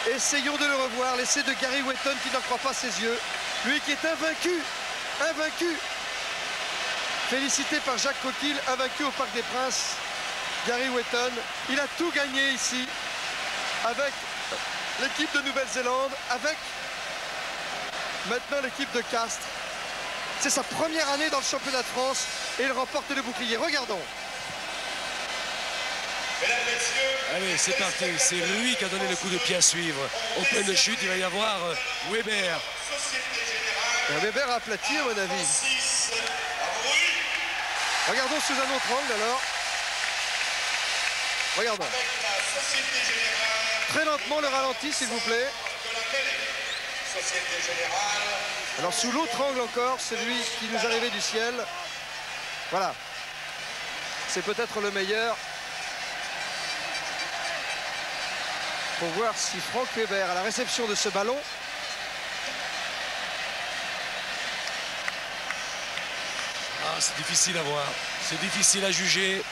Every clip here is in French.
Essayons de le revoir, l'essai de Gary Wetton qui n'en croit pas ses yeux. Lui qui est invaincu, invaincu. Félicité par Jacques Coquille, invaincu au Parc des Princes. Gary Wetton, il a tout gagné ici avec l'équipe de Nouvelle-Zélande, avec maintenant l'équipe de Castres. C'est sa première année dans le championnat de France et il remporte le bouclier. Regardons. Allez, c'est parti. C'est lui qui a donné le coup de pied à suivre. Au point de chute, il va y avoir Weber. Et Weber a aplati, à mon avis. Regardons sous un autre angle alors. Regardons. Très lentement le ralenti, s'il vous plaît. Alors sous l'autre angle encore, celui qui nous arrivait du ciel. Voilà. C'est peut-être le meilleur. Pour voir si Franck Weber, à la réception de ce ballon, c'est difficile à voir, c'est difficile à juger.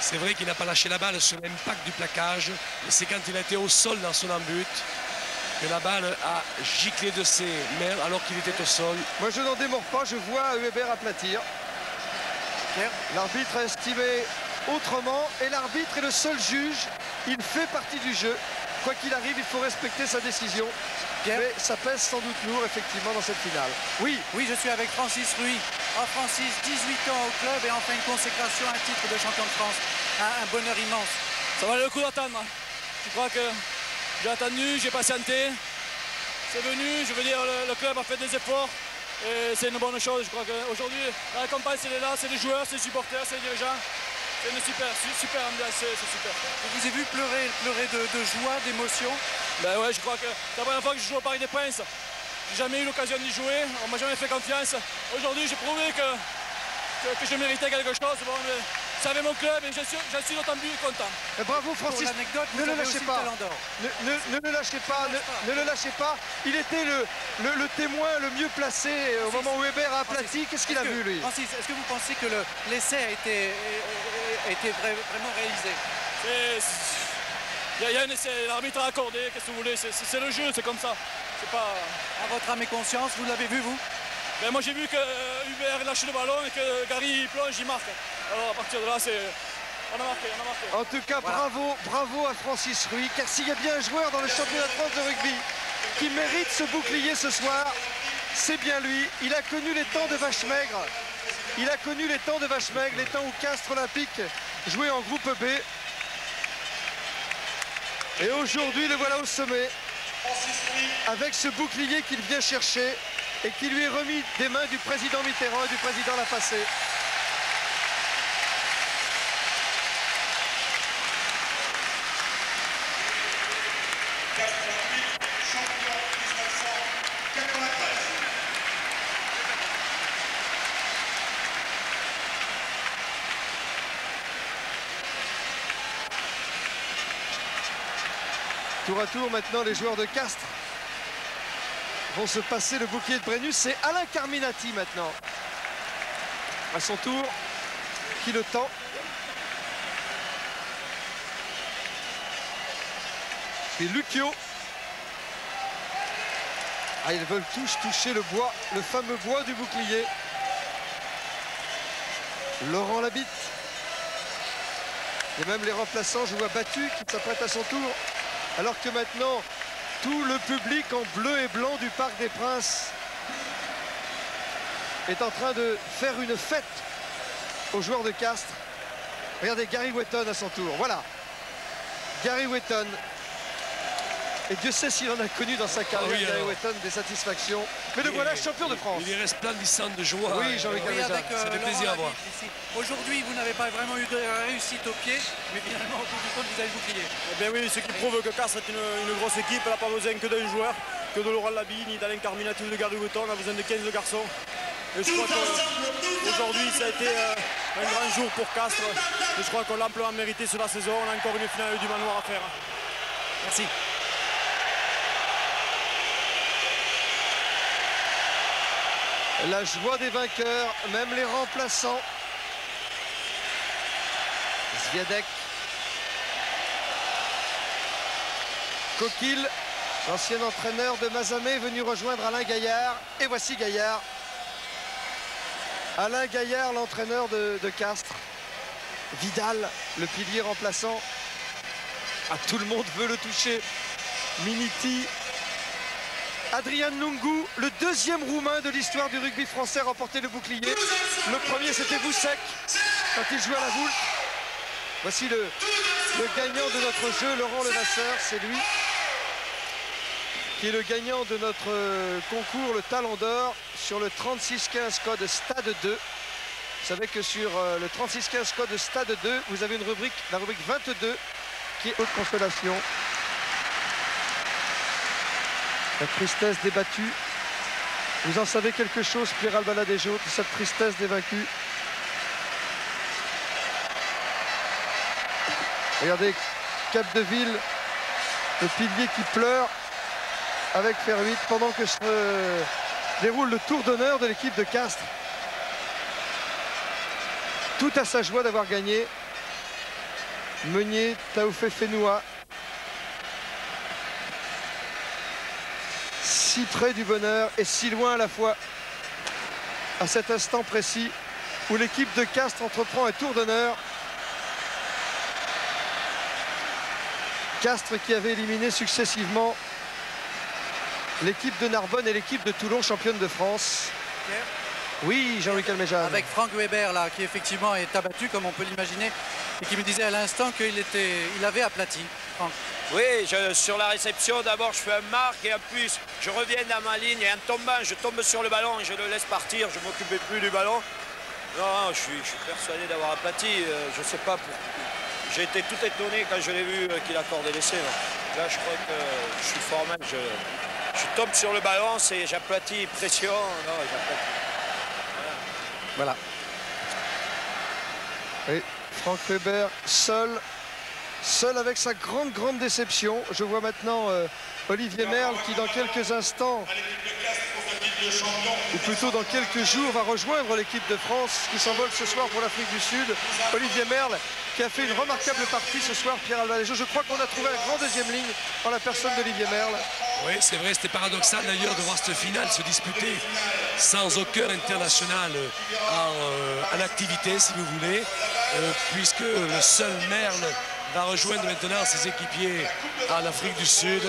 C'est vrai qu'il n'a pas lâché la balle sur l'impact du plaquage. Et c'est quand il a été au sol dans son embut que la balle a giclé de ses mains alors qu'il était au sol. Moi je n'en démords pas, je vois Weber aplatir. L'arbitre a estimé autrement et l'arbitre est le seul juge. Il fait partie du jeu. Quoi qu'il arrive, il faut respecter sa décision. Pierre. Mais ça pèse sans doute lourd, effectivement, dans cette finale. Oui. Oui, je suis avec Francis Ruy. Oh, Francis, 18 ans au club et enfin une consécration, un titre de champion de France. Un bonheur immense. Ça valait le coup d'attendre. Je crois que j'ai attendu, j'ai patienté. C'est venu, je veux dire, le club a fait des efforts. Et c'est une bonne chose. Je crois qu'aujourd'hui, la récompense, elle est là. C'est les joueurs, c'est les supporters, c'est les dirigeants. C'est une super ambiance, c'est super. Je vous ai vu pleurer de joie, d'émotion. Ben ouais, je crois que c'est la première fois que je joue au Parc des Princes. J'ai jamais eu l'occasion d'y jouer, on m'a jamais fait confiance. Aujourd'hui, j'ai prouvé que je méritais quelque chose. Bon, mais ça avait mon club et j'en suis d'autant plus content. Et bravo Francis, ne le lâchez pas. Ne le lâchez pas, ne le lâchez pas. Il était le témoin le mieux placé au moment où Weber a aplati. Qu'est-ce qu'il a vu lui? Francis, est-ce que vous pensez que l'essai a été vraiment réalisé? Il y a un essai, l'arbitre a accordé, qu'est-ce que vous voulez, c'est le jeu, c'est comme ça. C'est pas... À votre âme et conscience, vous l'avez vu, vous? Ben, moi j'ai vu que Hubert lâche le ballon et que Gary plonge, il marque. Alors à partir de là, on a marqué. En tout cas, voilà. bravo à Francis Ruy, car s'il y a bien un joueur dans le championnat de France de rugby qui mérite ce bouclier ce soir, c'est bien lui. Il a connu les temps de vache maigre. Il a connu les temps de vache maigre, les temps où Castres Olympique jouait en groupe B. Et aujourd'hui, le voilà au sommet, avec ce bouclier qu'il vient chercher et qui lui est remis des mains du président Mitterrand et du président Lafacé. Tour à tour maintenant, les joueurs de Castres vont se passer le bouclier de Brennus. C'est Alain Carminati maintenant, à son tour, qui le tend. Puis Lucchio. Ah, ils veulent tous toucher le bois, le fameux bois du bouclier. Laurent Labitte. Et même les remplaçants, je vois Battu qui s'apprête à son tour. Alors que maintenant, tout le public en bleu et blanc du Parc des Princes est en train de faire une fête aux joueurs de Castres. Regardez Gary Wetton à son tour. Voilà. Gary Wetton. Et Dieu sait s'il en a connu dans sa carrière, Gary Wetton, des satisfactions. Mais le voilà champion de France. Il est resplendissant de joie. Oui, Jean-Luc Amézard. Ça fait plaisir à voir. Aujourd'hui, vous n'avez pas vraiment eu de réussite au pied, mais finalement, au bout du compte, vous avez le bouclier. Eh bien oui, ce qui prouve que Castres est une grosse équipe. Elle n'a pas besoin que d'un joueur, que de Laurent Labitte, ni d'Alain Carminati ou de Gary Wetton. On a besoin de 15 garçons. Et je crois qu'aujourd'hui, ça a été un grand jour pour Castres. Et je crois qu'on l'a amplement mérité sur la saison. On a encore une finale du manoir à faire. Merci. La joie des vainqueurs, même les remplaçants. Zviadek. Coquille, l'ancien entraîneur de Mazamet, est venu rejoindre Alain Gaillard. Et voici Gaillard. Alain Gaillard, l'entraîneur de Castres. Vidal, le pilier remplaçant. Ah, tout le monde veut le toucher. Miniti. Adrian Lungu, le deuxième roumain de l'histoire du rugby français, a remporté le bouclier. Le premier, c'était Voussek, quand il jouait à la Voulte. Voici le gagnant de notre jeu, Laurent Levasseur, c'est lui qui est le gagnant de notre concours, le Talon d'Or, sur le 36-15 code Stade 2. Vous savez que sur le 36-15 code Stade 2, vous avez une rubrique, la rubrique 22, qui est haute consolation. La tristesse des battus. Vous en savez quelque chose, Pierre Albaladejo, de cette tristesse des vaincus? Regardez, Capdeville, le pilier qui pleure avec fer 8 pendant que se déroule le tour d'honneur de l'équipe de Castres. Tout à sa joie d'avoir gagné. Meunier, Taoufé Fenoua. Si près du bonheur et si loin à la fois à cet instant précis où l'équipe de Castres entreprend un tour d'honneur. Castres qui avait éliminé successivement l'équipe de Narbonne et l'équipe de Toulon, championne de France. Oui, Jean-Luc Alméjane. Avec Franck Weber, là, qui effectivement est abattu, comme on peut l'imaginer, et qui me disait à l'instant qu'il avait aplati, Franck. Oui, sur la réception, d'abord, je fais un marque et en plus, je reviens dans ma ligne et en tombant, je tombe sur le ballon et je le laisse partir. Je ne m'occupais plus du ballon. Non, je suis persuadé d'avoir aplati. Je ne sais pas pourquoi. J'ai été tout étonné quand je l'ai vu qu'il accordait l'essai. Là, je crois que je suis formel. Je tombe sur le ballon, j'aplatis, pression. Non, j'aplatis. Voilà. Et Franck Weber seul avec sa grande déception. Je vois maintenant Olivier Merle qui dans quelques instants, ou plutôt dans quelques jours, va rejoindre l'équipe de France qui s'envole ce soir pour l'Afrique du Sud. Olivier Merle qui a fait une remarquable partie ce soir, Pierre Albaladejo. Je crois qu'on a trouvé un grand deuxième ligne en la personne d'Olivier Merle. Oui, c'est vrai, c'était paradoxal d'ailleurs de voir cette finale se disputer sans aucun international en activité, si vous voulez, puisque le seul Merle va rejoindre maintenant ses équipiers en Afrique du Sud.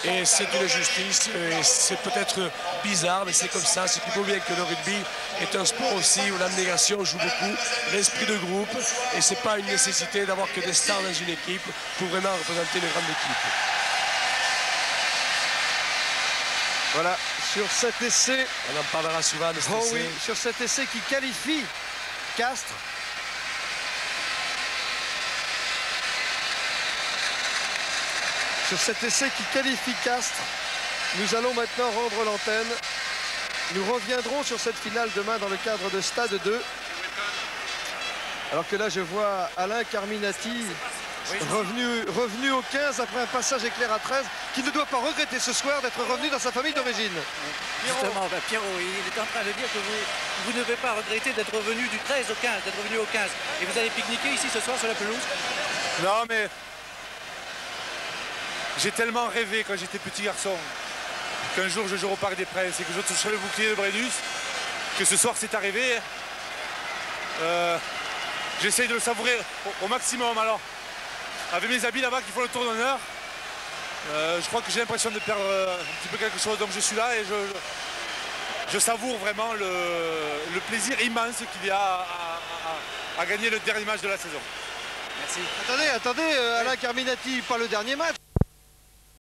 Et c'est une justice, et c'est peut-être bizarre, mais c'est comme ça. C'est plutôt bien que le rugby est un sport aussi où l'abnégation joue beaucoup, l'esprit de groupe, et c'est pas une nécessité d'avoir que des stars dans une équipe pour vraiment représenter une grande équipe. Voilà, sur cet essai. On en parlera souvent de cet essai. Oui, sur cet essai qui qualifie Castres. Sur cet essai qui qualifie Castres, nous allons maintenant rendre l'antenne. Nous reviendrons sur cette finale demain dans le cadre de Stade 2. Alors que là, je vois Alain Carminati revenu au 15 après un passage éclair à 13, qui ne doit pas regretter ce soir d'être revenu dans sa famille d'origine. Justement, Pierrot, il est en train de dire que vous ne devez pas regretter d'être revenu du 13 au 15, d'être revenu au 15. Et vous allez pique-niquer ici ce soir sur la pelouse? Non, mais j'ai tellement rêvé quand j'étais petit garçon qu'un jour je joue au Parc des Princes et que je toucherai le bouclier de Brennus, que ce soir c'est arrivé. J'essaye de le savourer au maximum. Alors, avec mes amis là-bas qui font le tour d'honneur, je crois que j'ai l'impression de perdre un petit peu quelque chose. Donc je suis là et je savoure vraiment le plaisir immense qu'il y a à gagner le dernier match de la saison. Merci. Attendez, Alain Carminati, pas le dernier match.